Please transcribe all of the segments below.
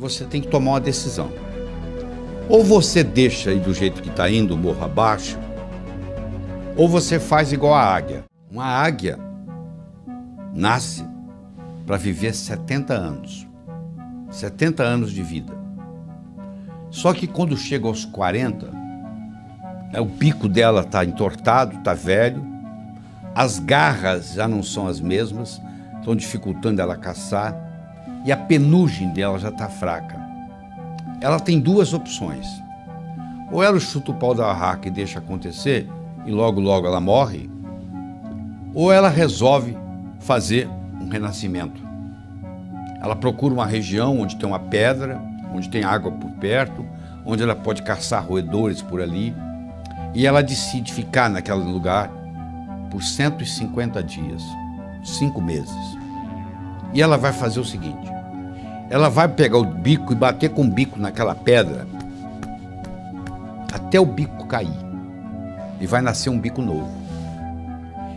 você tem que tomar uma decisão. Ou você deixa aí do jeito que está indo, morro abaixo, ou você faz igual a águia. Uma águia nasce para viver 70 anos. 70 anos de vida. Só que quando chega aos 40, o bico dela está entortado, está velho, as garras já não são as mesmas, estão dificultando ela caçar, e a penugem dela já está fraca. Ela tem duas opções. Ou ela chuta o pau da barraca e deixa acontecer, e logo logo ela morre, ou ela resolve fazer um renascimento. Ela procura uma região onde tem uma pedra, onde tem água por perto, onde ela pode caçar roedores por ali, e ela decide ficar naquele lugar por 150 dias, 5 meses. E ela vai fazer o seguinte: ela vai pegar o bico e bater com o bico naquela pedra até o bico cair, e vai nascer um bico novo.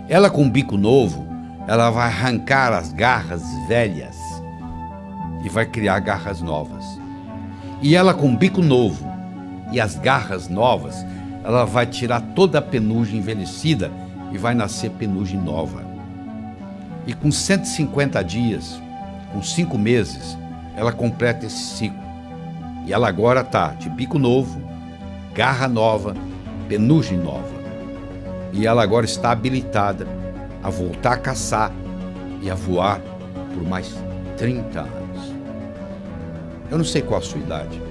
Ela, com o bico novo, ela vai arrancar as garras velhas e vai criar garras novas. E ela, com o bico novo e as garras novas, ela vai tirar toda a penugem envelhecida e vai nascer penugem nova. E com 150 dias, com 5 meses, ela completa esse ciclo. E ela agora está de bico novo, garra nova, penugem nova. E ela agora está habilitada a voltar a caçar e a voar por mais 30 anos. Eu não sei qual a sua idade,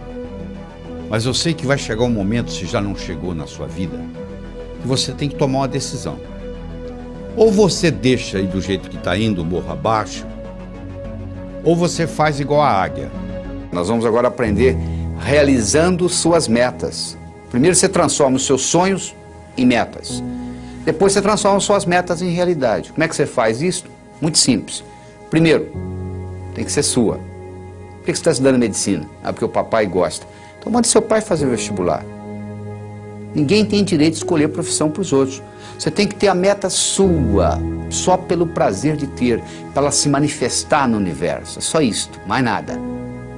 mas eu sei que vai chegar um momento, se já não chegou na sua vida, que você tem que tomar uma decisão. Ou você deixa aí do jeito que está indo, morro abaixo, ou você faz igual a águia. Nós vamos agora aprender realizando suas metas. Primeiro você transforma os seus sonhos em metas. Depois você transforma suas metas em realidade. Como é que você faz isso? Muito simples. Primeiro, tem que ser sua. Por que você está estudando medicina? Ah, porque o papai gosta. Então mande seu pai fazer o vestibular. Ninguém tem direito de escolher profissão para os outros. Você tem que ter a meta sua, só pelo prazer de ter, para ela se manifestar no universo. É só isto, mais nada.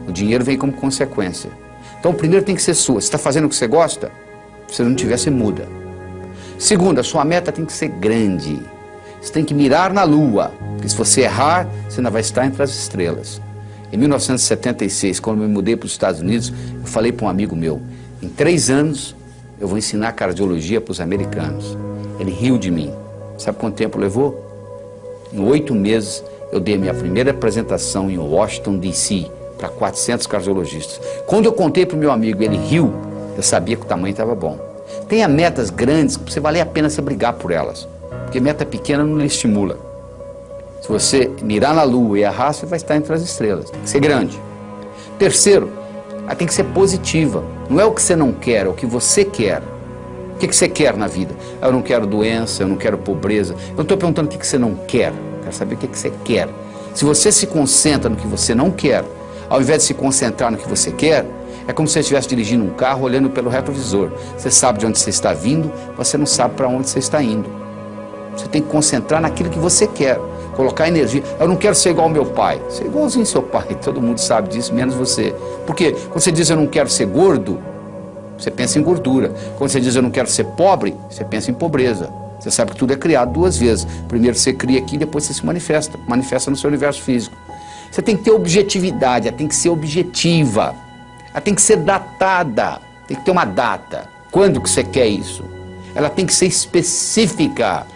O dinheiro vem como consequência. Então, primeiro tem que ser sua. Você está fazendo o que você gosta? Se não tiver, você muda. Segundo, a sua meta tem que ser grande. Você tem que mirar na lua, porque se você errar, você ainda vai estar entre as estrelas. Em 1976, quando eu me mudei para os Estados Unidos, eu falei para um amigo meu: em 3 anos eu vou ensinar cardiologia para os americanos. Ele riu de mim. Sabe quanto tempo levou? Em 8 meses eu dei a minha primeira apresentação em Washington, D.C., para 400 cardiologistas. Quando eu contei para o meu amigo, ele riu, eu sabia que o tamanho estava bom. Tenha metas grandes, que você vale a pena você brigar por elas, porque meta pequena não lhe estimula. Se você mirar na lua e errar, você vai estar entre as estrelas. Tem que ser grande. Terceiro, ela tem que ser positiva. Não é o que você não quer, é o que você quer. O que você quer na vida? Eu não quero doença, eu não quero pobreza. Eu não estou perguntando o que você não quer. Eu quero saber o que você quer. Se você se concentra no que você não quer, ao invés de se concentrar no que você quer, é como se você estivesse dirigindo um carro olhando pelo retrovisor. Você sabe de onde você está vindo, você não sabe para onde você está indo. Você tem que concentrar naquilo que você quer, colocar energia. Eu não quero ser igual ao meu pai. Ser igualzinho ao seu pai, todo mundo sabe disso, menos você. Porque quando você diz eu não quero ser gordo, você pensa em gordura. Quando você diz eu não quero ser pobre, você pensa em pobreza. Você sabe que tudo é criado 2 vezes. Primeiro você cria aqui, depois você se manifesta no seu universo físico. Você tem que ter objetividade, ela tem que ser objetiva. Ela tem que ser datada, tem que ter uma data. Quando que você quer isso? Ela tem que ser específica.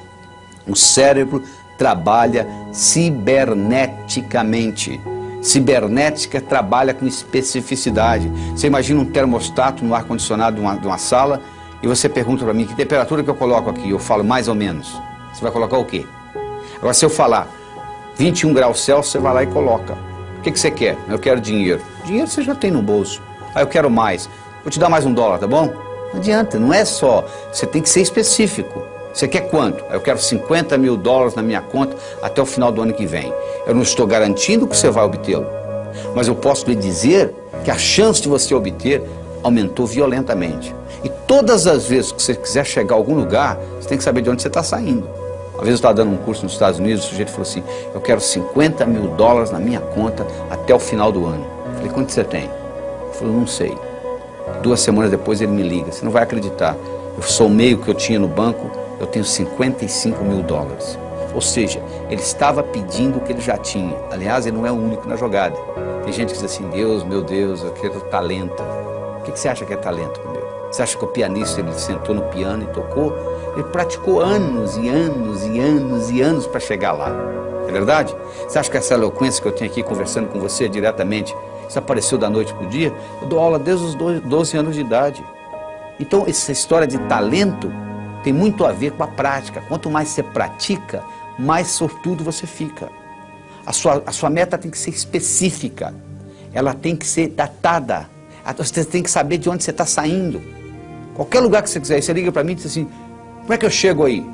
O cérebro trabalha ciberneticamente. Cibernética trabalha com especificidade. Você imagina um termostato no ar-condicionado de uma sala e você pergunta para mim que temperatura que eu coloco aqui. Eu falo mais ou menos. Você vai colocar o quê? Agora, se eu falar 21 graus Celsius, você vai lá e coloca. O que você quer? Eu quero dinheiro. Dinheiro você já tem no bolso. Ah, eu quero mais. Vou te dar mais $1, tá bom? Não adianta, não é só. Você tem que ser específico. Você quer quanto? Eu quero $50 mil na minha conta até o final do ano que vem. Eu não estou garantindo que você vai obtê-lo, mas eu posso lhe dizer que a chance de você obter aumentou violentamente. E todas as vezes que você quiser chegar a algum lugar, você tem que saber de onde você está saindo. Uma vez eu estava dando um curso nos Estados Unidos, o sujeito falou assim: eu quero $50 mil na minha conta até o final do ano. Eu falei: Falei, quanto você tem? Ele falou, não sei. 2 semanas depois ele me liga, você não vai acreditar. Eu somei o que eu tinha no banco, eu tenho 55 mil dólares. Ou seja, ele estava pedindo o que ele já tinha. Aliás, ele não é o único na jogada. Tem gente que diz assim, Deus, meu Deus, eu quero talento. O que você acha que é talento, meu? Você acha que o pianista, ele sentou no piano e tocou? Ele praticou anos e anos e anos e anos para chegar lá. É verdade? Você acha que essa eloquência que eu tenho aqui conversando com você diretamente, isso apareceu da noite para o dia? Eu dou aula desde os 12 anos de idade. Então, essa história de talento tem muito a ver com a prática. Quanto mais você pratica, mais sortudo você fica. A sua meta tem que ser específica. Ela tem que ser datada. Você tem que saber de onde você está saindo. Qualquer lugar que você quiser, você liga para mim e diz assim, como é que eu chego aí?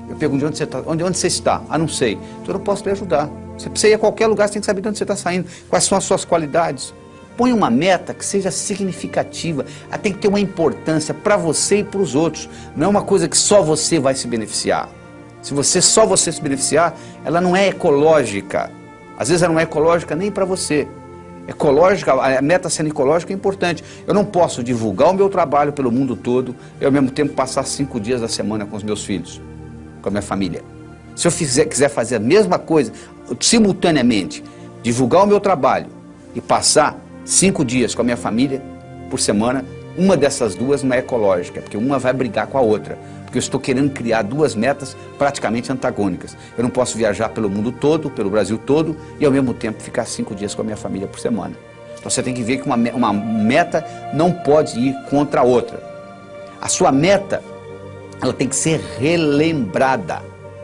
Eu pergunto de onde você está. Onde você está? Ah, não sei. Então eu não posso lhe ajudar. Você precisa ir a qualquer lugar, você tem que saber de onde você está saindo. Quais são as suas qualidades. Põe uma meta que seja significativa. Ela tem que ter uma importância para você e para os outros. Não é uma coisa que só você vai se beneficiar. Se só você se beneficiar, ela não é ecológica. Às vezes ela não é ecológica nem para você. Ecológica, a meta sendo ecológica é importante. Eu não posso divulgar o meu trabalho pelo mundo todo e ao mesmo tempo passar 5 dias da semana com os meus filhos, com a minha família. Se eu quiser fazer a mesma coisa, simultaneamente, divulgar o meu trabalho e passar 5 dias com a minha família por semana, uma dessas duas não é ecológica, porque uma vai brigar com a outra. Porque eu estou querendo criar 2 metas praticamente antagônicas. Eu não posso viajar pelo mundo todo, pelo Brasil todo, e ao mesmo tempo ficar 5 dias com a minha família por semana. Então você tem que ver que uma meta não pode ir contra a outra. A sua meta, ela tem que ser relembrada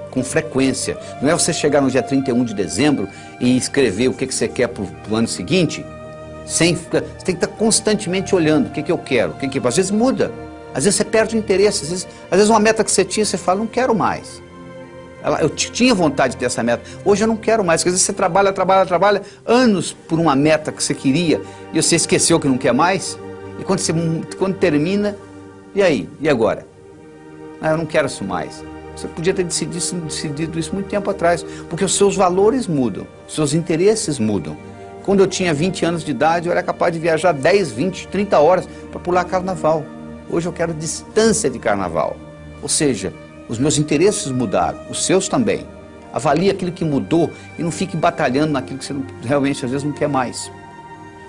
com frequência. Não é você chegar no dia 31 de dezembro e escrever o que você quer para o ano seguinte, você tem que estar constantemente olhando o que eu quero, às vezes muda. Às vezes você perde o interesse, às vezes uma meta que você tinha, você fala, não quero mais. Eu tinha vontade de ter essa meta, hoje eu não quero mais. Porque às vezes você trabalha anos por uma meta que você queria e você esqueceu que não quer mais. E quando termina, e aí? E agora? Ah, eu não quero isso mais. Você podia ter decidido isso muito tempo atrás, porque os seus valores mudam, os seus interesses mudam. Quando eu tinha 20 anos de idade, eu era capaz de viajar 10, 20, 30 horas para pular carnaval. Hoje eu quero distância de carnaval. Ou seja, os meus interesses mudaram, os seus também. Avalie aquilo que mudou e não fique batalhando naquilo que você realmente às vezes não quer mais.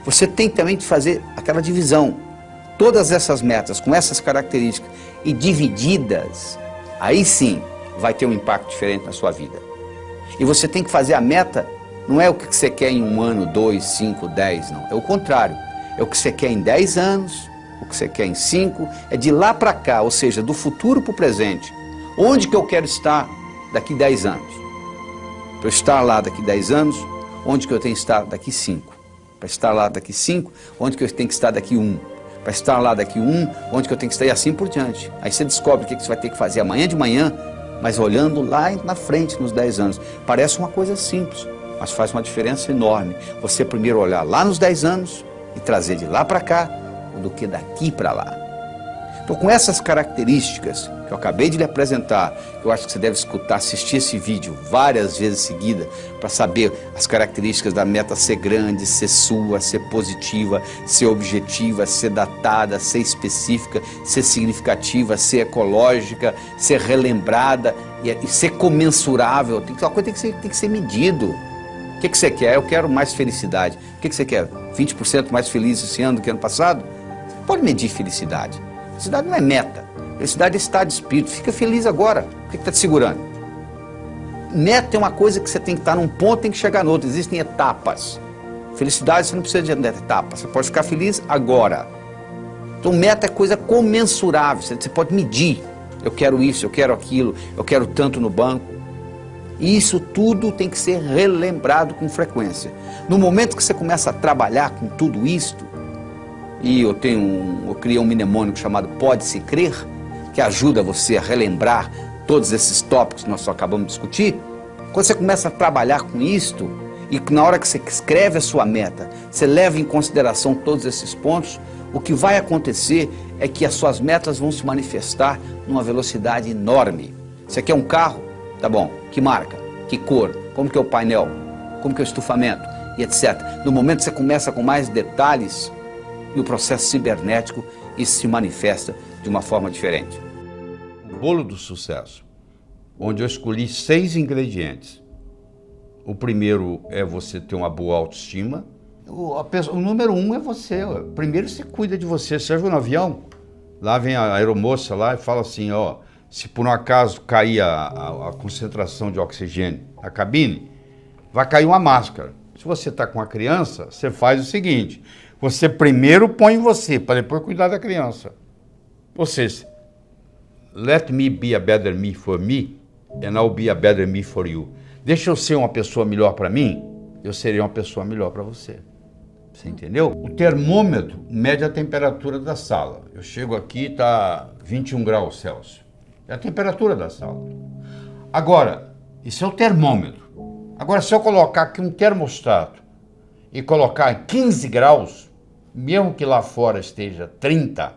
Você tem também de fazer aquela divisão. Todas essas metas com essas características e divididas, aí sim vai ter um impacto diferente na sua vida. E você tem que fazer a meta, não é o que você quer em 1 ano, 2, 5, 10, não. É o contrário. É o que você quer em 10 anos, o que você quer em 5, é de lá para cá, ou seja, do futuro para o presente. Onde que eu quero estar daqui 10 anos? Para eu estar lá daqui 10 anos, onde que eu tenho que estar daqui 5? Para estar lá daqui 5, onde que eu tenho que estar daqui 1? Para estar lá daqui 1, onde que eu tenho que estar e assim por diante. Aí você descobre o que você vai ter que fazer amanhã de manhã, mas olhando lá na frente, nos 10 anos. Parece uma coisa simples, mas faz uma diferença enorme. Você primeiro olhar lá nos 10 anos e trazer de lá para cá, do que daqui para lá. Então, com essas características que eu acabei de lhe apresentar, eu acho que você deve escutar, assistir esse vídeo várias vezes seguidas para saber as características da meta ser grande, ser sua, ser positiva, ser objetiva, ser datada, ser específica, ser significativa, ser ecológica, ser relembrada e ser comensurável. Uma coisa tem que ser medido. O que você quer? Eu quero mais felicidade. O que você quer? 20% mais feliz esse ano do que ano passado? Pode medir felicidade. Felicidade não é meta. Felicidade é estado de espírito. Fica feliz agora. O que está te segurando? Meta é uma coisa que você tem que estar num ponto e tem que chegar no outro. Existem etapas. Felicidade você não precisa de etapas. Você pode ficar feliz agora. Então meta é coisa comensurável. Você pode medir. Eu quero isso, eu quero aquilo, eu quero tanto no banco. E isso tudo tem que ser relembrado com frequência. No momento que você começa a trabalhar com tudo isto, e eu criei um mnemônico chamado Pode-se Crer, que ajuda você a relembrar todos esses tópicos que nós acabamos de discutir. Quando você começa a trabalhar com isto, e na hora que você escreve a sua meta, você leva em consideração todos esses pontos, o que vai acontecer é que as suas metas vão se manifestar numa velocidade enorme. Você quer um carro? Tá bom. Que marca? Que cor? Como que é o painel? Como que é o estufamento? e etc. No momento que você começa com mais detalhes, no processo cibernético, isso se manifesta de uma forma diferente. O bolo do sucesso, onde eu escolhi 6 ingredientes. O primeiro é você ter uma boa autoestima. O número 1 é você. Primeiro você cuida de você. Você já viu no avião? Lá vem a aeromoça lá e fala assim, ó, se por um acaso cair a concentração de oxigênio na cabine, vai cair uma máscara. Se você está com a criança, você faz o seguinte, você primeiro põe em você, para depois cuidar da criança. Ou seja, let me be a better me for me, and I'll be a better me for you. Deixa eu ser uma pessoa melhor para mim, eu serei uma pessoa melhor para você. Você entendeu? O termômetro mede a temperatura da sala. Eu chego aqui, está 21 graus Celsius. É a temperatura da sala. Agora, isso é o termômetro. Agora, se eu colocar aqui um termostato e colocar 15 graus, mesmo que lá fora esteja 30,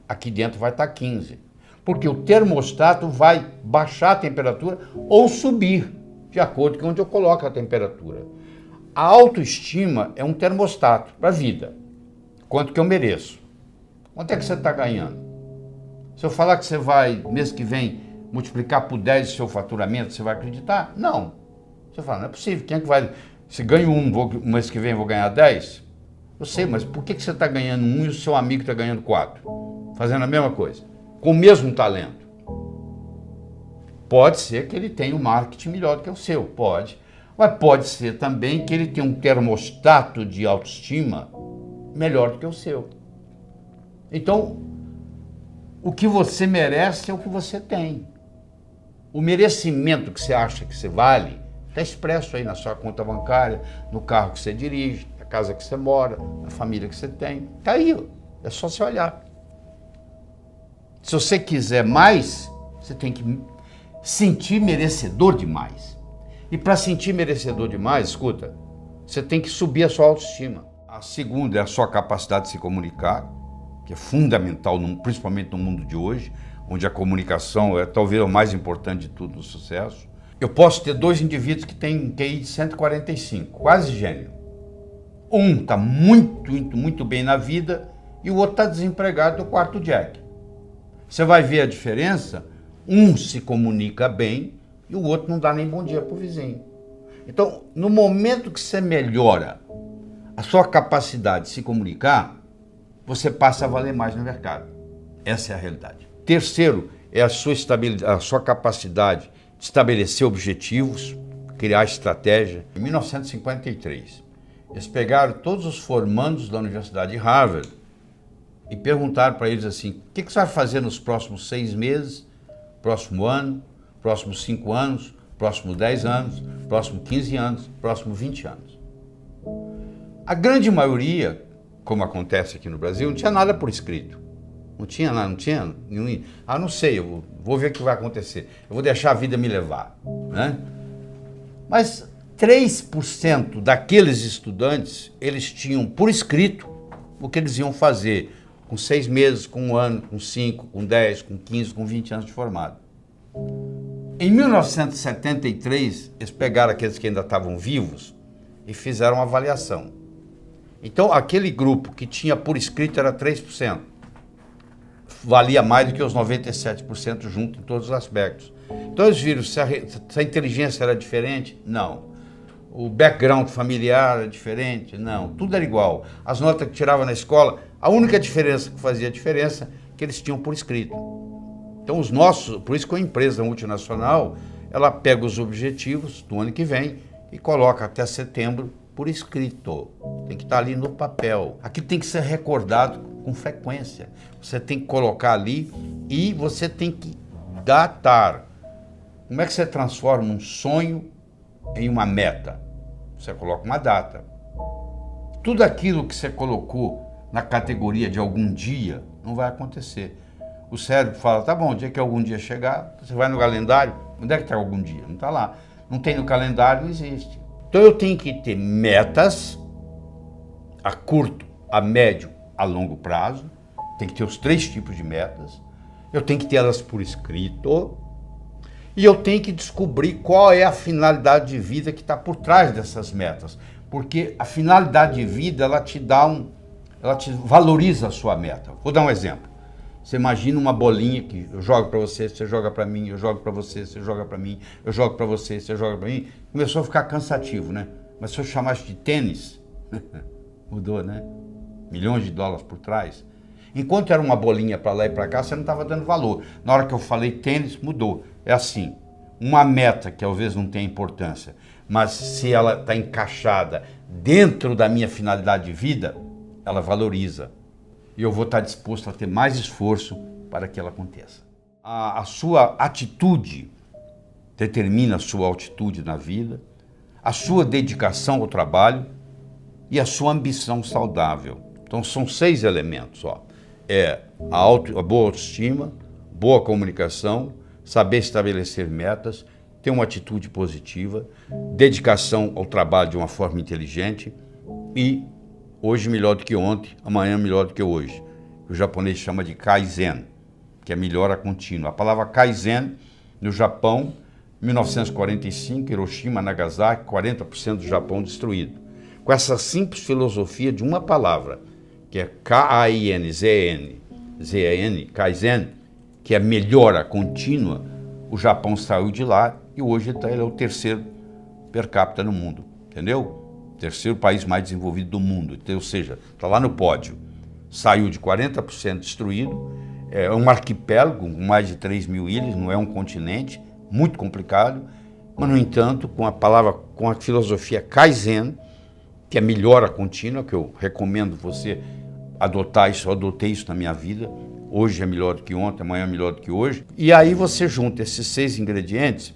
aqui dentro vai estar 15. Porque o termostato vai baixar a temperatura ou subir, de acordo com onde eu coloco a temperatura. A autoestima é um termostato para a vida. Quanto que eu mereço? Quanto é que você está ganhando? Se eu falar que você vai, mês que vem, multiplicar por 10 o seu faturamento, você vai acreditar? Não. Você fala, não é possível. Quem é que vai... Se ganho um mês que vem eu vou ganhar 10? Eu sei, mas por que você está ganhando 1 e o seu amigo está ganhando 4? Fazendo a mesma coisa. Com o mesmo talento. Pode ser que ele tenha um marketing melhor do que o seu, pode. Mas pode ser também que ele tenha um termostato de autoestima melhor do que o seu. Então, o que você merece é o que você tem. O merecimento que você acha que você vale está expresso aí na sua conta bancária, no carro que você dirige, na casa que você mora, na família que você tem. Está aí, é só você olhar. Se você quiser mais, você tem que sentir merecedor demais. E para sentir merecedor demais, escuta, você tem que subir a sua autoestima. A segunda é a sua capacidade de se comunicar, que é fundamental, principalmente no mundo de hoje, onde a comunicação é talvez o mais importante de tudo no sucesso. Eu posso ter 2 indivíduos que têm QI de 145, quase gênio. Um está muito bem na vida e o outro está desempregado do quarto Jack. Você vai ver a diferença, um se comunica bem e o outro não dá nem bom dia para o vizinho. Então, no momento que você melhora a sua capacidade de se comunicar, você passa a valer mais no mercado. Essa é a realidade. Terceiro, é a sua capacidade de estabelecer objetivos, criar estratégia. Em 1953, eles pegaram todos os formandos da Universidade de Harvard e perguntaram para eles assim, o que você vai fazer nos próximos 6 meses, próximo ano, próximos 5 anos, próximos 10 anos, próximos 15 anos, próximos 20 anos. A grande maioria, como acontece aqui no Brasil, não tinha nada por escrito. Não tinha nada, não tinha. Não sei, eu vou ver o que vai acontecer. Eu vou deixar a vida me levar. Né? Mas 3% daqueles estudantes, eles tinham por escrito o que eles iam fazer com 6 meses, com 1 ano, com 5, com 10, com 15, com 20 anos de formado. Em 1973, eles pegaram aqueles que ainda estavam vivos e fizeram uma avaliação. Então, aquele grupo que tinha por escrito era 3%. Valia mais do que os 97% junto em todos os aspectos. Então, eles viram se a inteligência era diferente? Não. O background familiar era diferente? Não. Tudo era igual. As notas que tirava na escola, a única diferença que fazia diferença é que eles tinham por escrito. Então, por isso que a empresa multinacional, ela pega os objetivos do ano que vem e coloca até setembro por escrito. Tem que estar ali no papel. Aquilo tem que ser recordado com frequência. Você tem que colocar ali e você tem que datar. Como é que você transforma um sonho em uma meta? Você coloca uma data. Tudo aquilo que você colocou na categoria de algum dia não vai acontecer. O cérebro fala, tá bom, o dia que algum dia chegar, você vai no calendário, onde é que está algum dia? Não está lá. Não tem no calendário, não existe. Então eu tenho que ter metas a curto, a médio, a longo prazo. Tem que ter os 3 tipos de metas. Eu tenho que ter elas por escrito. E eu tenho que descobrir qual é a finalidade de vida que está por trás dessas metas. Porque a finalidade de vida, ela te valoriza a sua meta. Vou dar um exemplo. Você imagina uma bolinha que eu jogo para você, você joga para mim, eu jogo para você, você joga para mim, eu jogo para você, você joga para mim. Começou a ficar cansativo, né? Mas se eu chamasse de tênis, mudou, né? Milhões de dólares por trás. Enquanto era uma bolinha para lá e para cá, você não estava dando valor. Na hora que eu falei tênis, mudou. É assim, uma meta que talvez não tenha importância, mas se ela está encaixada dentro da minha finalidade de vida, ela valoriza. E eu vou estar disposto a ter mais esforço para que ela aconteça. A sua atitude determina a sua altitude na vida, a sua dedicação ao trabalho e a sua ambição saudável. Então são 6 elementos, ó. A boa autoestima, boa comunicação, saber estabelecer metas, ter uma atitude positiva, dedicação ao trabalho de uma forma inteligente e hoje melhor do que ontem, amanhã melhor do que hoje. O japonês chama de Kaizen, que é melhora contínua. A palavra Kaizen, no Japão, 1945, Hiroshima, Nagasaki, 40% do Japão destruído. Com essa simples filosofia de uma palavra, que é K-A-I-N-Z-N, Kaizen, que é melhora contínua, o Japão saiu de lá e hoje ele é o 3º per capita no mundo, entendeu? 3º país mais desenvolvido do mundo, ou seja, está lá no pódio. Saiu de 40% destruído, é um arquipélago com mais de 3.000 ilhas, não é um continente, muito complicado, mas no entanto, com a filosofia Kaizen, que é melhora contínua, que eu recomendo você adotar isso, eu adotei isso na minha vida, hoje é melhor do que ontem, amanhã é melhor do que hoje, e aí você junta esses 6 ingredientes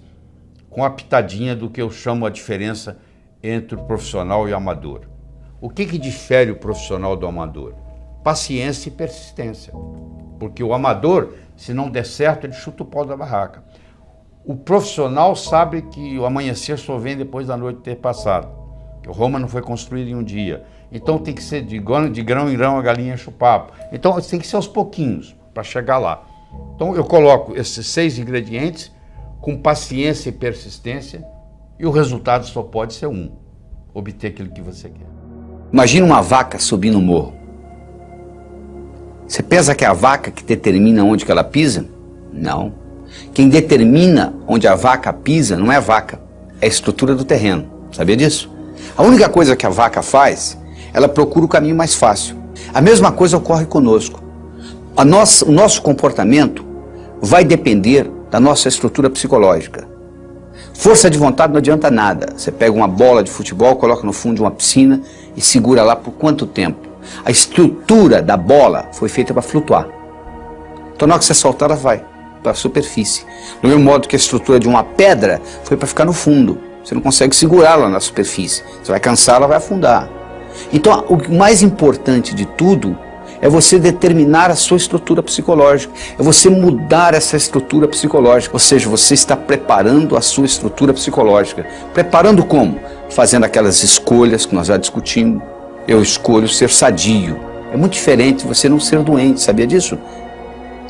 com a pitadinha do que eu chamo a diferença entre o profissional e o amador. O que difere o profissional do amador? Paciência e persistência. Porque o amador, se não der certo, ele chuta o pau da barraca. O profissional sabe que o amanhecer só vem depois da noite ter passado. Que Roma não foi construída em um dia. Então tem que ser de grão em grão a galinha enche o papo. Então tem que ser aos pouquinhos para chegar lá. Então eu coloco esses 6 ingredientes com paciência e persistência e o resultado só pode ser um: obter aquilo que você quer. Imagina uma vaca subindo um morro. Você pensa que é a vaca que determina onde que ela pisa? Não. Quem determina onde a vaca pisa não é a vaca, é a estrutura do terreno. Sabia disso? A única coisa que a vaca faz, ela procura o caminho mais fácil. A mesma coisa ocorre conosco. O nosso comportamento vai depender da nossa estrutura psicológica. Força de vontade não adianta nada. Você pega uma bola de futebol, coloca no fundo de uma piscina e segura lá por quanto tempo? A estrutura da bola foi feita para flutuar. Então na hora que você soltar, ela vai para a superfície. Do mesmo modo que a estrutura de uma pedra foi para ficar no fundo. Você não consegue segurá-la na superfície. Você vai cansar, ela vai afundar. Então o mais importante de tudo é você determinar a sua estrutura psicológica, é você mudar essa estrutura psicológica, ou seja, você está preparando a sua estrutura psicológica. Preparando como? Fazendo aquelas escolhas que nós já discutimos. Eu escolho ser sadio. É muito diferente de você não ser doente, sabia disso?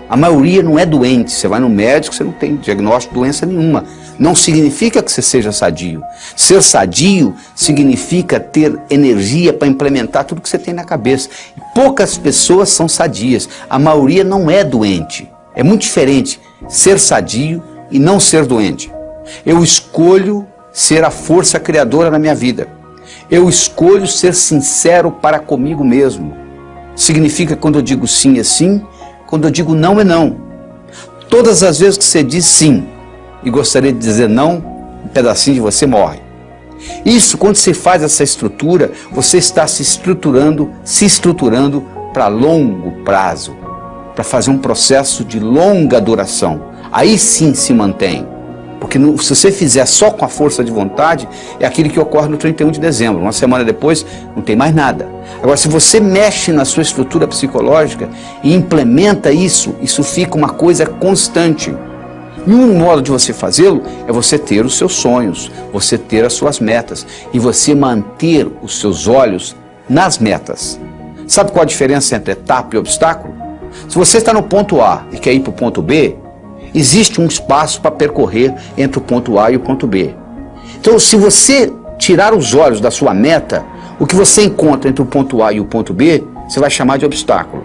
A maioria não é doente, você vai no médico, você não tem diagnóstico de doença nenhuma. Não significa que você seja sadio. Ser sadio significa ter energia para implementar tudo que você tem na cabeça. Poucas pessoas são sadias, a maioria não é doente. É muito diferente ser sadio e não ser doente. Eu escolho ser a força criadora na minha vida. Eu escolho ser sincero para comigo mesmo. Significa quando eu digo sim é sim, quando eu digo não é não. Todas as vezes que você diz sim e gostaria de dizer não, um pedacinho de você morre. Isso, quando você faz essa estrutura, você está se estruturando para longo prazo, para fazer um processo de longa duração. Aí sim se mantém. Porque se você fizer só com a força de vontade, é aquilo que ocorre no 31 de dezembro. Uma semana depois, não tem mais nada. Agora, se você mexe na sua estrutura psicológica e implementa isso, isso fica uma coisa constante. E um modo de você fazê-lo é você ter os seus sonhos, você ter as suas metas e você manter os seus olhos nas metas. Sabe qual a diferença entre etapa e obstáculo? Se você está no ponto A e quer ir para o ponto B, existe um espaço para percorrer entre o ponto A e o ponto B. Então, se você tirar os olhos da sua meta, o que você encontra entre o ponto A e o ponto B, você vai chamar de obstáculo.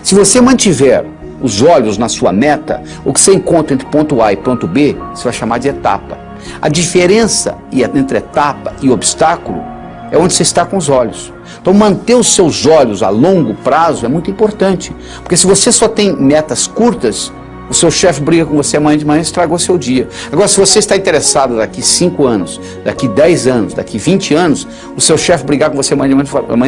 Se você mantiver os olhos na sua meta, o que você encontra entre ponto A e ponto B, você vai chamar de etapa. A diferença entre etapa e obstáculo é onde você está com os olhos. Então manter os seus olhos a longo prazo é muito importante, porque se você só tem metas curtas, o seu chefe briga com você amanhã de manhã e estragou seu dia. Agora, se você está interessado daqui 5 anos, daqui 10 anos, daqui 20 anos, o seu chefe brigar com você amanhã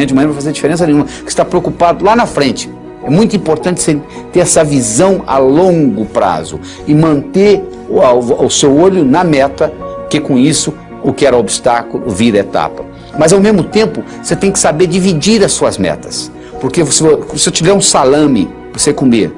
de manhã não vai fazer diferença nenhuma, porque você está preocupado lá na frente. É muito importante você ter essa visão a longo prazo e manter o seu olho na meta, que com isso o que era obstáculo vira etapa. Mas ao mesmo tempo, você tem que saber dividir as suas metas. Porque se eu te der um salame para você comer,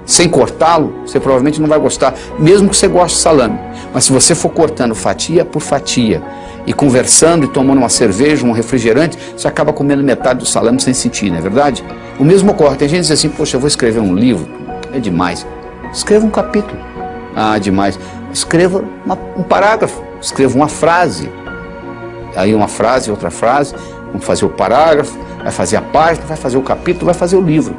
sem cortá-lo, você provavelmente não vai gostar, mesmo que você goste de salame. Mas se você for cortando fatia por fatia, e conversando e tomando uma cerveja, um refrigerante, você acaba comendo metade do salame sem sentir, não é verdade? O mesmo ocorre. Tem gente que diz assim, poxa, eu vou escrever um livro, é demais. Escreva um capítulo. Ah, demais. Escreva um parágrafo, escreva uma frase. Aí uma frase, outra frase, vamos fazer o parágrafo, vai fazer a página, vai fazer o capítulo, vai fazer o livro.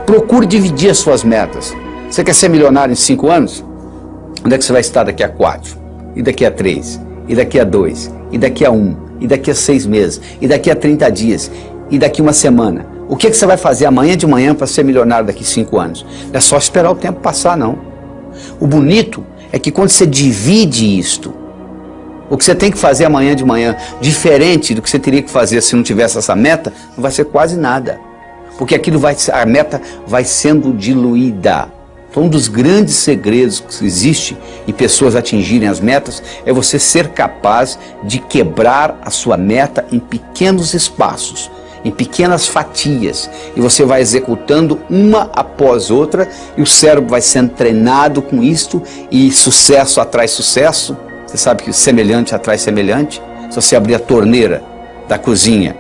Procure dividir as suas metas. Você quer ser milionário em 5 anos? Onde é que você vai estar daqui a 4? E daqui a 3? E daqui a 2? E daqui a 1? E daqui a 6 meses? E daqui a 30 dias? E daqui a uma semana? O que você vai fazer amanhã de manhã para ser milionário daqui a 5 anos? Não é só esperar o tempo passar, não. O bonito é que quando você divide isto, o que você tem que fazer amanhã de manhã, diferente do que você teria que fazer se não tivesse essa meta, não vai ser quase nada. Porque a meta vai sendo diluída. Então, um dos grandes segredos que existe em pessoas atingirem as metas é você ser capaz de quebrar a sua meta em pequenos espaços, em pequenas fatias, e você vai executando uma após outra, e o cérebro vai sendo treinado com isto, e sucesso atrai sucesso. Você sabe que semelhante atrai semelhante. Se você abrir a torneira da cozinha,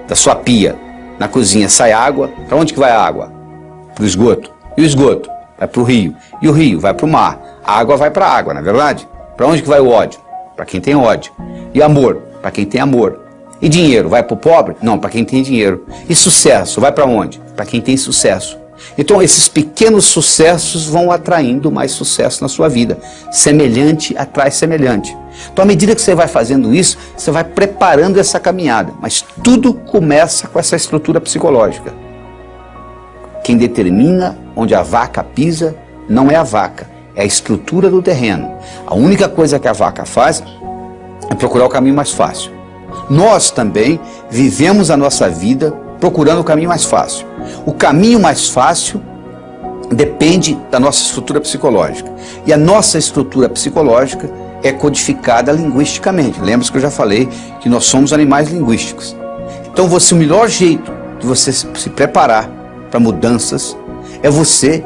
da sua pia, na cozinha sai água, para onde que vai a água? Para o esgoto. E o esgoto? Vai para o rio. E o rio vai para o mar. A água vai para a água, não é verdade? Para onde que vai o ódio? Para quem tem ódio. E amor? Para quem tem amor. E dinheiro? Vai para o pobre? Não, para quem tem dinheiro. E sucesso? Vai para onde? Para quem tem sucesso. Então esses pequenos sucessos vão atraindo mais sucesso na sua vida. Semelhante atrai semelhante. Então à medida que você vai fazendo isso, você vai preparando essa caminhada. Mas tudo começa com essa estrutura psicológica. Quem determina onde a vaca pisa não é a vaca, é a estrutura do terreno. A única coisa que a vaca faz é procurar o caminho mais fácil. Nós também vivemos a nossa vida procurando o caminho mais fácil. O caminho mais fácil depende da nossa estrutura psicológica. E a nossa estrutura psicológica é codificada linguisticamente. Lembra que eu já falei que nós somos animais linguísticos. Então o melhor jeito de você se preparar para mudanças é você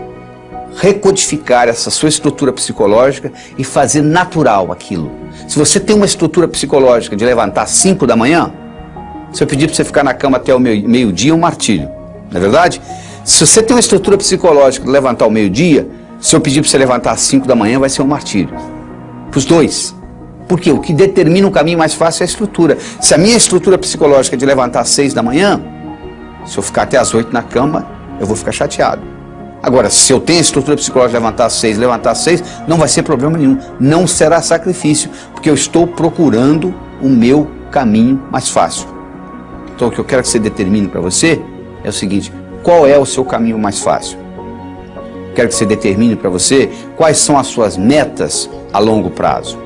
recodificar essa sua estrutura psicológica e fazer natural aquilo. Se você tem uma estrutura psicológica de levantar às 5 da manhã, se eu pedir para você ficar na cama até o meio-dia, é um martírio. Não é verdade? Se você tem uma estrutura psicológica de levantar ao meio-dia, se eu pedir para você levantar às 5 da manhã, vai ser um martírio. Para os dois. Porque o que determina o caminho mais fácil é a estrutura. Se a minha estrutura psicológica é de levantar às 6 da manhã, se eu ficar até às 8 na cama, eu vou ficar chateado. Agora, se eu tenho a estrutura psicológica de levantar às 6, não vai ser problema nenhum. Não será sacrifício, porque eu estou procurando o meu caminho mais fácil. Então, o que eu quero que você determine para você é o seguinte: qual é o seu caminho mais fácil? Quero que você determine para você quais são as suas metas a longo prazo,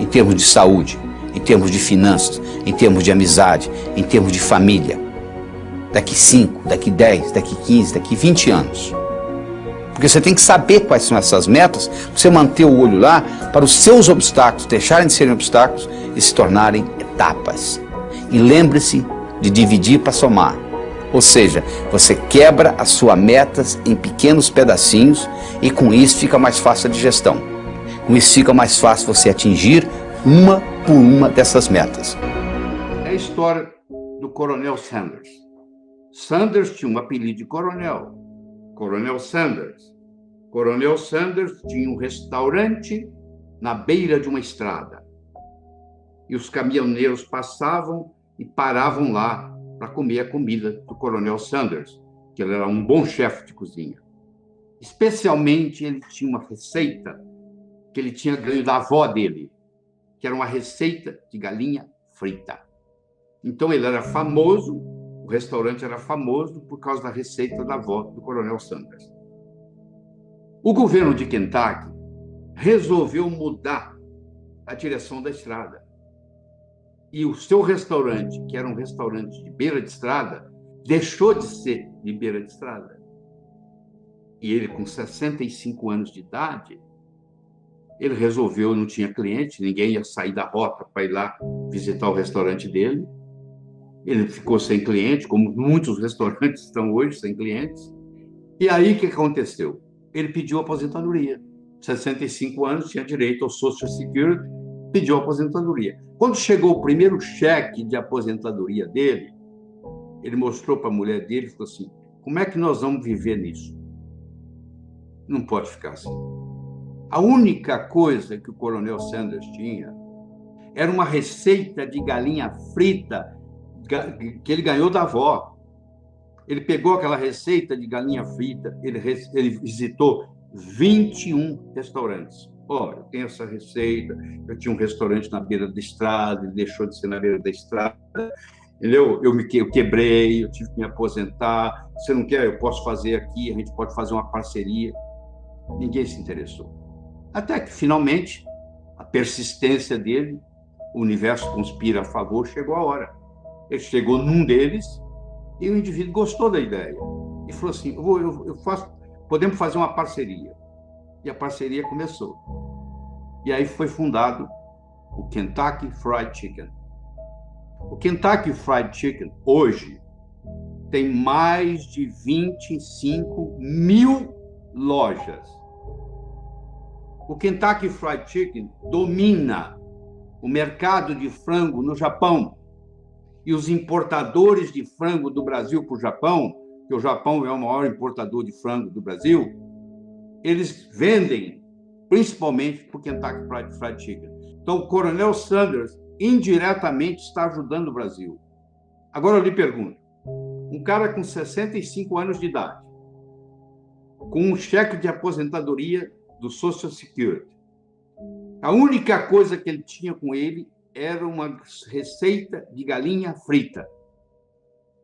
em termos de saúde, em termos de finanças, em termos de amizade, em termos de família. Daqui 5, daqui 10, daqui 15, daqui 20 anos. Porque você tem que saber quais são essas metas, para você manter o olho lá, para os seus obstáculos deixarem de serem obstáculos e se tornarem etapas. E lembre-se de dividir para somar. Ou seja, você quebra as suas metas em pequenos pedacinhos e com isso fica mais fácil a digestão. Com isso fica mais fácil você atingir uma por uma dessas metas. É a história do Coronel Sanders. Sanders tinha um apelido de coronel. Coronel Sanders. Coronel Sanders tinha um restaurante na beira de uma estrada. e os caminhoneiros passavam e paravam lá para comer a comida do Coronel Sanders, que ele era um bom chefe de cozinha. Especialmente, ele tinha uma receita que ele tinha ganho da avó dele, que era uma receita de galinha frita. Então, ele era famoso, o restaurante era famoso por causa da receita da avó do Coronel Sanders. O governo de Kentucky resolveu mudar a direção da estrada. E o seu restaurante, que era um restaurante de beira de estrada, deixou de ser de beira de estrada. E ele, com 65 anos de idade, ele resolveu, não tinha cliente, ninguém ia sair da rota para ir lá visitar o restaurante dele. Ele ficou sem cliente, como muitos restaurantes estão hoje, sem clientes. E aí, o que aconteceu? Ele pediu aposentadoria. 65 anos, tinha direito ao Social Security, pediu aposentadoria. Quando chegou o primeiro cheque de aposentadoria dele, ele mostrou para a mulher dele e falou assim: como é que nós vamos viver nisso? Não pode ficar assim. A única coisa que o Coronel Sanders tinha era uma receita de galinha frita que ele ganhou da avó. Ele pegou aquela receita de galinha frita, ele visitou 21 restaurantes. Olha, eu tenho essa receita, eu tinha um restaurante na beira da estrada, ele deixou de ser na beira da estrada, entendeu? Eu quebrei, eu tive que me aposentar. Você não quer? Eu posso fazer aqui, a gente pode fazer uma parceria. Ninguém se interessou. Até que, finalmente, a persistência dele, o universo conspira a favor, chegou a hora. Ele chegou num deles e o indivíduo gostou da ideia. E falou assim: podemos fazer uma parceria. E a parceria começou. E aí foi fundado o Kentucky Fried Chicken. O Kentucky Fried Chicken, hoje, tem mais de 25 mil lojas. O Kentucky Fried Chicken domina o mercado de frango no Japão. E os importadores de frango do Brasil para o Japão, que o Japão é o maior importador de frango do Brasil, eles vendem principalmente para o Kentucky Fried Chicken. Então, o Coronel Sanders indiretamente está ajudando o Brasil. Agora eu lhe pergunto, um cara com 65 anos de idade, com um cheque de aposentadoria do Social Security, a única coisa que ele tinha com ele era uma receita de galinha frita.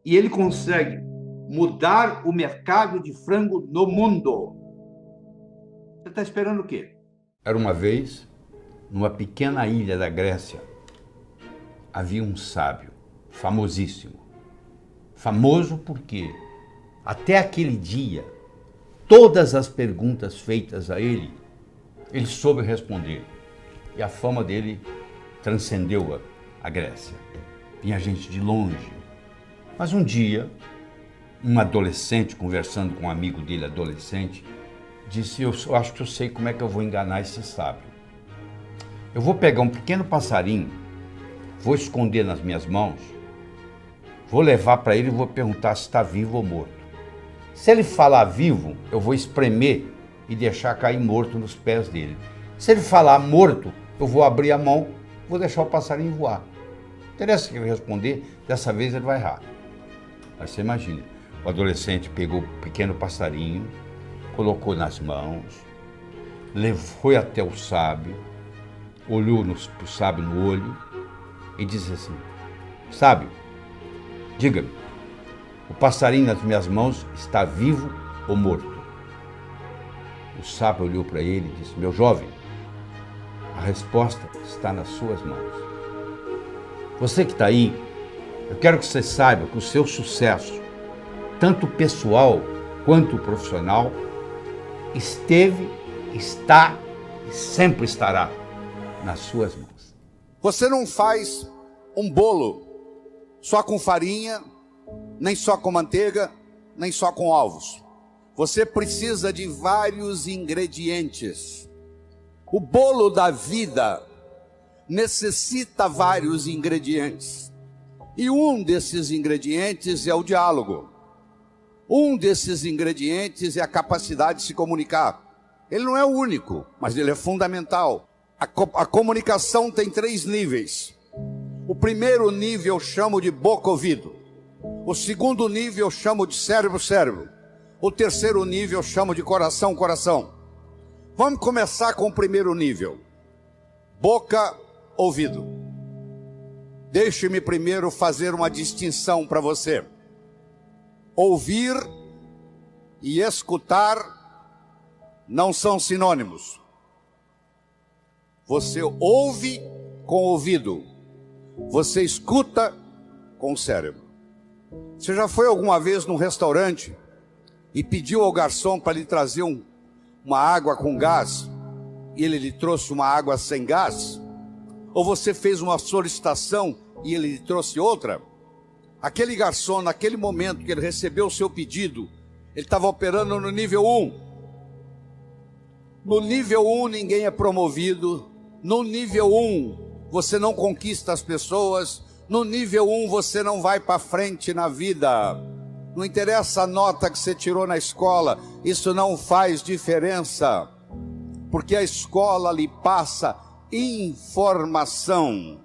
E ele consegue mudar o mercado de frango no mundo. Você está esperando o quê? Era uma vez, numa pequena ilha da Grécia, havia um sábio famosíssimo. Famoso porque, até aquele dia, todas as perguntas feitas a ele soube responder. E a fama dele transcendeu a Grécia. Vinha gente de longe. Mas um dia, um adolescente, conversando com um amigo dele, adolescente, disse: eu acho que eu sei como é que eu vou enganar esse sábio. Eu vou pegar um pequeno passarinho, vou esconder nas minhas mãos, vou levar para ele e vou perguntar se está vivo ou morto. Se ele falar vivo, eu vou espremer e deixar cair morto nos pés dele. Se ele falar morto, eu vou abrir a mão, vou deixar o passarinho voar. Não interessa o que ele responder, dessa vez ele vai errar. Mas você imagina, o adolescente pegou o pequeno passarinho, colocou nas mãos, foi até o sábio, olhou para o sábio no olho e disse assim: sábio, diga-me, o passarinho nas minhas mãos está vivo ou morto? O sábio olhou para ele e disse: meu jovem, a resposta está nas suas mãos. Você que está aí, eu quero que você saiba que o seu sucesso, tanto pessoal quanto profissional, esteve, está e sempre estará nas suas mãos. Você não faz um bolo só com farinha, nem só com manteiga, nem só com ovos. Você precisa de vários ingredientes. O bolo da vida necessita vários ingredientes. E um desses ingredientes é o diálogo. Um desses ingredientes é a capacidade de se comunicar. Ele não é o único, mas ele é fundamental. A comunicação tem 3 níveis. O primeiro nível eu chamo de boca-ouvido. O segundo nível eu chamo de cérebro-cérebro. O terceiro nível eu chamo de coração-coração. Vamos começar com o primeiro nível. Boca-ouvido. Deixe-me primeiro fazer uma distinção para você. Ouvir e escutar não são sinônimos. Você ouve com o ouvido, você escuta com o cérebro. Você já foi alguma vez num restaurante e pediu ao garçom para lhe trazer uma água com gás e ele lhe trouxe uma água sem gás? Ou você fez uma solicitação e ele lhe trouxe outra? Aquele garçom, naquele momento que ele recebeu o seu pedido, ele estava operando no nível 1. No nível 1 ninguém é promovido. No nível 1 você não conquista as pessoas. No nível 1 você não vai para frente na vida. Não interessa a nota que você tirou na escola, isso não faz diferença. Porque a escola lhe passa informação.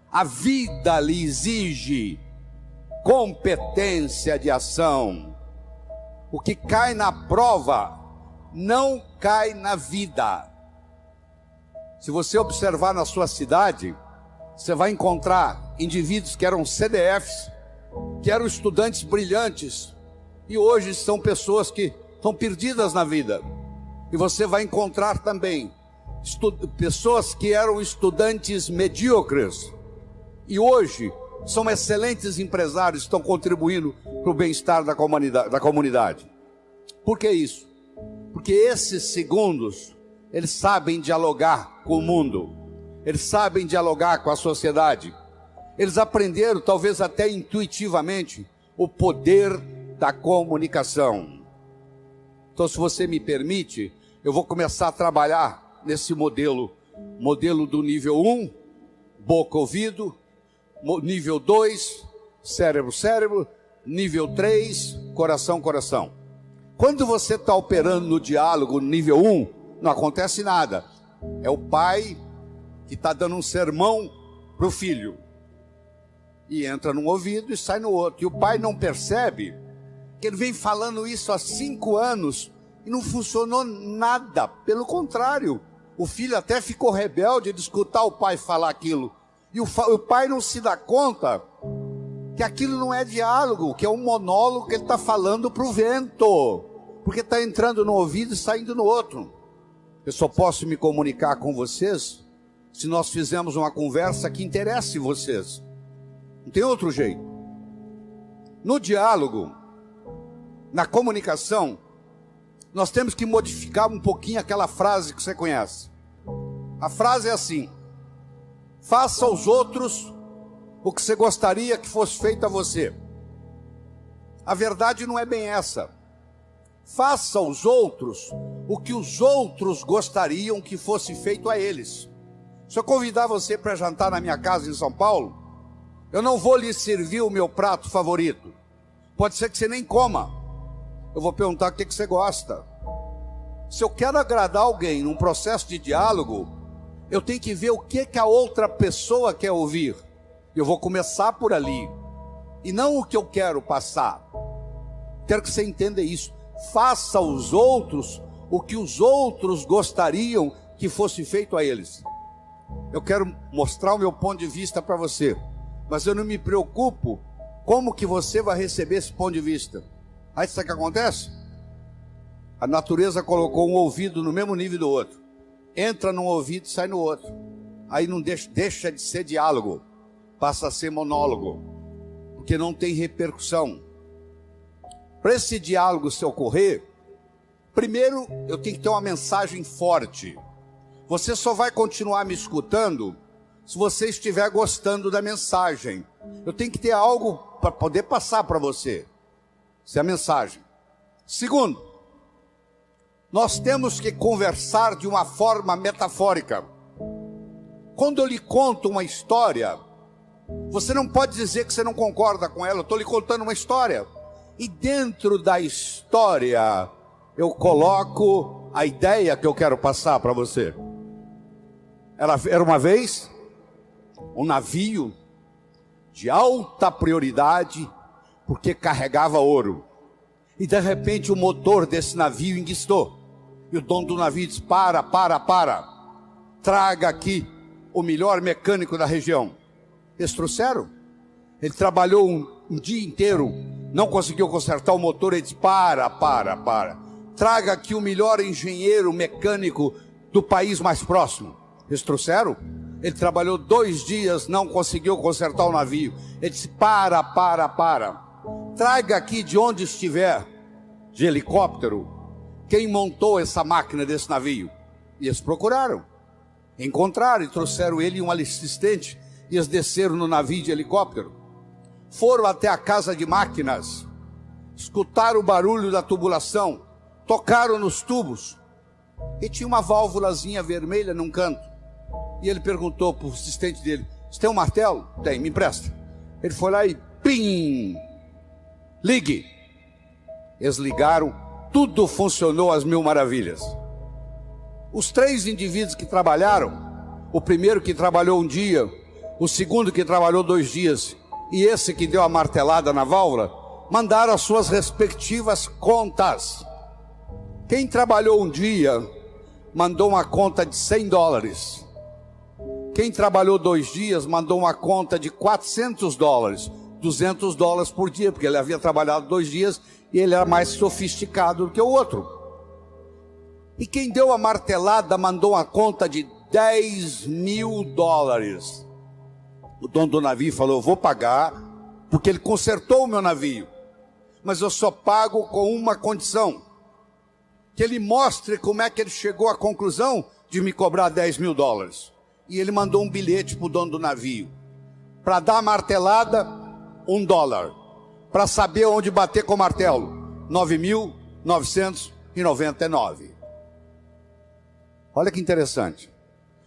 A vida lhe exige competência de ação. O que cai na prova não cai na vida. Se você observar na sua cidade, você vai encontrar indivíduos que eram CDFs, que eram estudantes brilhantes, e hoje são pessoas que estão perdidas na vida. E você vai encontrar também pessoas que eram estudantes medíocres, e hoje são excelentes empresários, estão contribuindo para o bem-estar da comunidade. Por que isso? Porque esses segundos, eles sabem dialogar com o mundo, eles sabem dialogar com a sociedade, eles aprenderam, talvez até intuitivamente, o poder da comunicação. Então, se você me permite, eu vou começar a trabalhar nesse modelo do nível 1, boca-ouvido, nível 2, cérebro-cérebro, nível 3, coração-coração. Quando você está operando no diálogo nível 1, não acontece nada. É o pai que está dando um sermão para o filho. E entra num ouvido e sai no outro. E o pai não percebe que ele vem falando isso há 5 anos e não funcionou nada. Pelo contrário, o filho até ficou rebelde de escutar o pai falar aquilo. E o pai não se dá conta que aquilo não é diálogo, que é um monólogo que ele está falando para o vento. Porque está entrando no ouvido e saindo no outro. Eu só posso me comunicar com vocês se nós fizermos uma conversa que interesse vocês. Não tem outro jeito. No diálogo, na comunicação, nós temos que modificar um pouquinho aquela frase que você conhece. A frase é assim: faça aos outros o que você gostaria que fosse feito a você. A verdade não é bem essa. Faça aos outros o que os outros gostariam que fosse feito a eles. Se eu convidar você para jantar na minha casa em São Paulo, eu não vou lhe servir o meu prato favorito. Pode ser que você nem coma. Eu vou perguntar o que você gosta. Se eu quero agradar alguém num processo de diálogo, eu tenho que ver o que a outra pessoa quer ouvir. Eu vou começar por ali, e não o que eu quero passar. Quero que você entenda isso. Faça aos outros o que os outros gostariam que fosse feito a eles. Eu quero mostrar o meu ponto de vista para você, mas eu não me preocupo como que você vai receber esse ponto de vista. Aí sabe o que acontece? A natureza colocou um ouvido no mesmo nível do outro. Entra num ouvido e sai no outro. Aí não deixa de ser diálogo, passa a ser monólogo, porque não tem repercussão. Para esse diálogo se ocorrer, primeiro eu tenho que ter uma mensagem forte. Você só vai continuar me escutando se você estiver gostando da mensagem. Eu tenho que ter algo para poder passar para você. Essa é a mensagem. Segundo, nós temos que conversar de uma forma metafórica. Quando eu lhe conto uma história, você não pode dizer que você não concorda com ela. Eu estou lhe contando uma história. E dentro da história, eu coloco a ideia que eu quero passar para você. Era uma vez um navio de alta prioridade, porque carregava ouro. E de repente o motor desse navio enguiçou. E o dono do navio disse: para. Traga aqui o melhor mecânico da região. Eles trouxeram. Ele trabalhou um dia inteiro, não conseguiu consertar o motor. Ele disse: para. Traga aqui o melhor engenheiro mecânico do país mais próximo. Eles trouxeram. Ele trabalhou 2 dias, não conseguiu consertar o navio. Ele disse: para. Traga aqui de onde estiver, de helicóptero, quem montou essa máquina desse navio. E eles procuraram, encontraram e trouxeram ele e um assistente. E eles desceram no navio de helicóptero, foram até a casa de máquinas, escutaram o barulho da tubulação, tocaram nos tubos, e tinha uma válvulazinha vermelha num canto. E ele perguntou para o assistente dele: você tem um martelo? Tem, me empresta. Ele foi lá e pim, ligue. Eles ligaram, tudo funcionou às mil maravilhas. Os 3 indivíduos que trabalharam, o primeiro que trabalhou um dia, o segundo que trabalhou 2 dias, e esse que deu a martelada na válvula, mandaram as suas respectivas contas. Quem trabalhou um dia mandou uma conta de $100. Quem trabalhou 2 dias mandou uma conta de $400, $200 por dia, porque ele havia trabalhado 2 dias e ele era mais sofisticado do que o outro. E quem deu a martelada mandou uma conta de $10.000. O dono do navio falou: eu vou pagar, porque ele consertou o meu navio, mas eu só pago com uma condição: que ele mostre como é que ele chegou à conclusão de me cobrar $10.000. E ele mandou um bilhete para o dono do navio: para dar a martelada, $1. Para saber onde bater com o martelo, 9.999. Olha que interessante.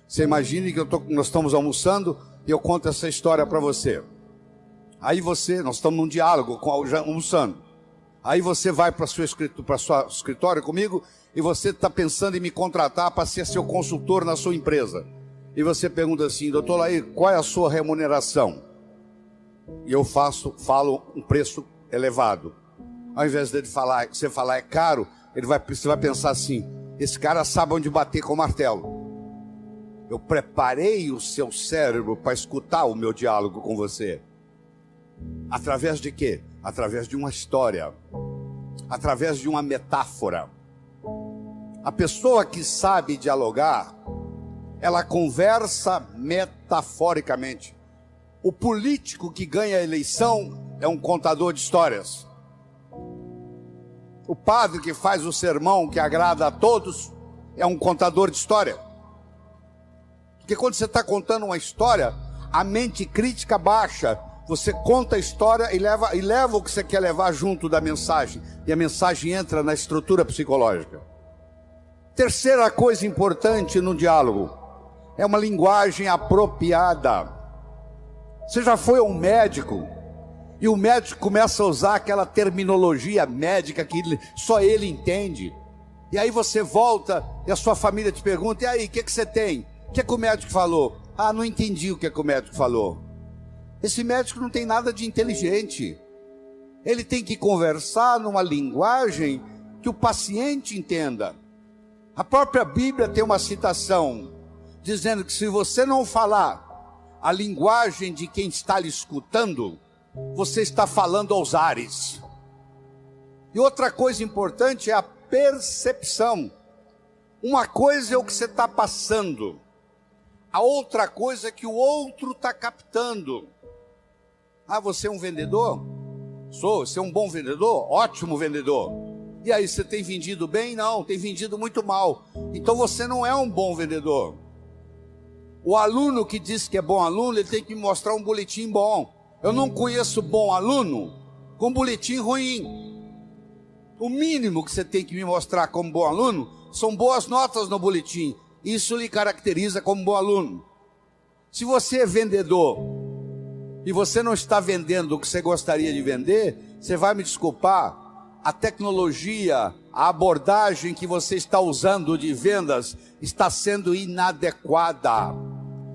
Você imagine que nós estamos almoçando e eu conto essa história para você. Aí nós estamos num diálogo, almoçando. Aí você vai para o seu escritório comigo e você está pensando em me contratar para ser seu consultor na sua empresa. E você pergunta assim: doutor Lair, qual é a sua remuneração? E eu falo um preço elevado. Ao invés de você falar é caro, você vai pensar assim: esse cara sabe onde bater com o martelo. Eu preparei o seu cérebro para escutar o meu diálogo com você. Através de quê? Através de uma história, através de uma metáfora. A pessoa que sabe dialogar, ela conversa metaforicamente. O político que ganha a eleição é um contador de histórias. O padre que faz o sermão que agrada a todos é um contador de história. Porque quando você está contando uma história, a mente crítica baixa. Você conta a história e leva o que você quer levar junto da mensagem. E a mensagem entra na estrutura psicológica. Terceira coisa importante no diálogo é uma linguagem apropriada. Você já foi a um médico e o médico começa a usar aquela terminologia médica que só ele entende. E aí você volta e a sua família te pergunta: e aí, o que você tem? O que o médico falou? Ah, não entendi o que o médico falou. Esse médico não tem nada de inteligente. Ele tem que conversar numa linguagem que o paciente entenda. A própria Bíblia tem uma citação dizendo que se você não falar a linguagem de quem está lhe escutando, você está falando aos ares. E outra coisa importante é a percepção. Uma coisa é o que você está passando, a outra coisa é que o outro está captando. Ah, você é um vendedor? Sou. Você é um bom vendedor? Ótimo vendedor. E aí, você tem vendido bem? Não, tem vendido muito mal. Então você não é um bom vendedor. O aluno que diz que é bom aluno, ele tem que me mostrar um boletim bom. Eu não conheço bom aluno com boletim ruim. O mínimo que você tem que me mostrar como bom aluno são boas notas no boletim. Isso lhe caracteriza como bom aluno. Se você é vendedor e você não está vendendo o que você gostaria de vender, você vai me desculpar, a tecnologia, a abordagem que você está usando de vendas está sendo inadequada.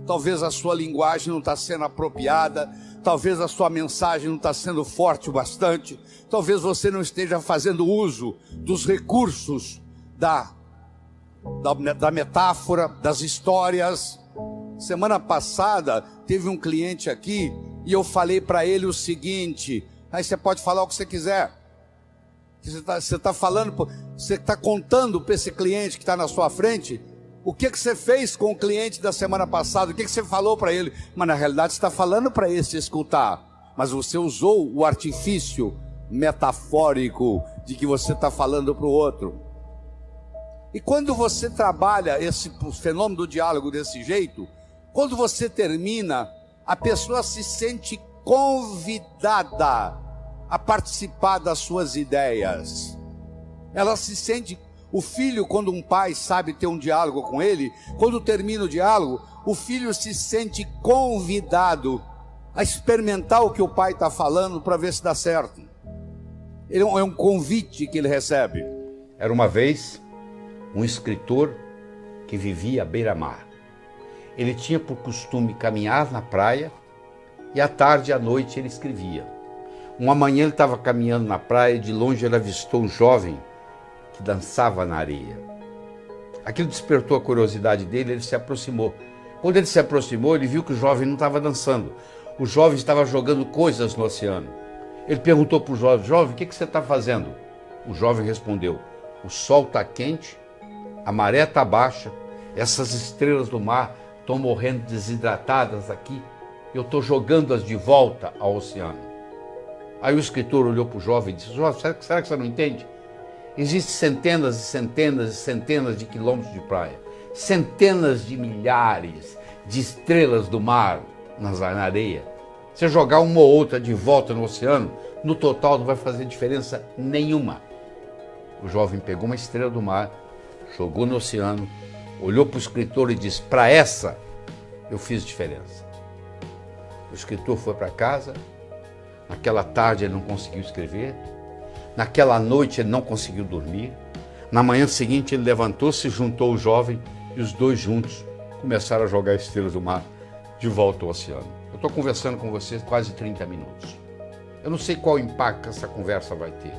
talvez a sua linguagem não está sendo apropriada, talvez a sua mensagem não está sendo forte o bastante, talvez você não esteja fazendo uso dos recursos da metáfora, das histórias. Semana passada teve um cliente aqui e eu falei para ele o seguinte: aí você pode falar o que você quiser. Você está falando, você está contando para esse cliente que está na sua frente o que você fez com o cliente da semana passada, o que você falou para ele. Mas na realidade você está falando para esse escutar, mas você usou o artifício metafórico de que você está falando para o outro. E quando você trabalha esse fenômeno do diálogo desse jeito, quando você termina, a pessoa se sente convidada a participar das suas ideias. Ela se sente, o filho, quando um pai sabe ter um diálogo com ele, quando termina o diálogo, o filho se sente convidado a experimentar o que o pai está falando para ver se dá certo. É um convite que ele recebe. Era uma vez um escritor que vivia à beira-mar. Ele tinha por costume caminhar na praia e à tarde e à noite ele escrevia. Uma manhã ele estava caminhando na praia e de longe ele avistou um jovem que dançava na areia. Aquilo despertou a curiosidade dele, ele se aproximou. Quando ele se aproximou, ele viu que o jovem não estava dançando. O jovem estava jogando coisas no oceano. Ele perguntou para o jovem: jovem, o que você está fazendo? O jovem respondeu: o sol está quente, a maré está baixa, essas estrelas do mar estão morrendo desidratadas aqui, eu estou jogando-as de volta ao oceano. Aí o escritor olhou para o jovem e disse: jovem, será que você não entende? Existem centenas e centenas e centenas de quilômetros de praia, centenas de milhares de estrelas do mar na areia. Você jogar uma ou outra de volta no oceano, no total não vai fazer diferença nenhuma. O jovem pegou uma estrela do mar, jogou no oceano, olhou para o escritor e disse: para essa eu fiz diferença. O escritor foi para casa. Naquela tarde ele não conseguiu escrever. Naquela noite ele não conseguiu dormir. Na manhã seguinte ele levantou-se, juntou o jovem e os dois juntos começaram a jogar estrelas do mar de volta ao oceano. Eu estou conversando com vocês quase 30 minutos. Eu não sei qual impacto essa conversa vai ter.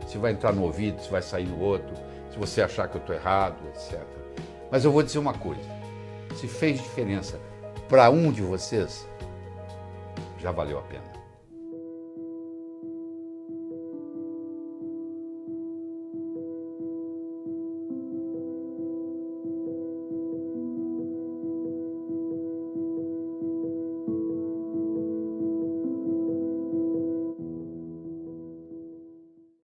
Se vai entrar no ouvido, se vai sair no outro, se você achar que eu estou errado, etc. Mas eu vou dizer uma coisa: se fez diferença para um de vocês, já valeu a pena.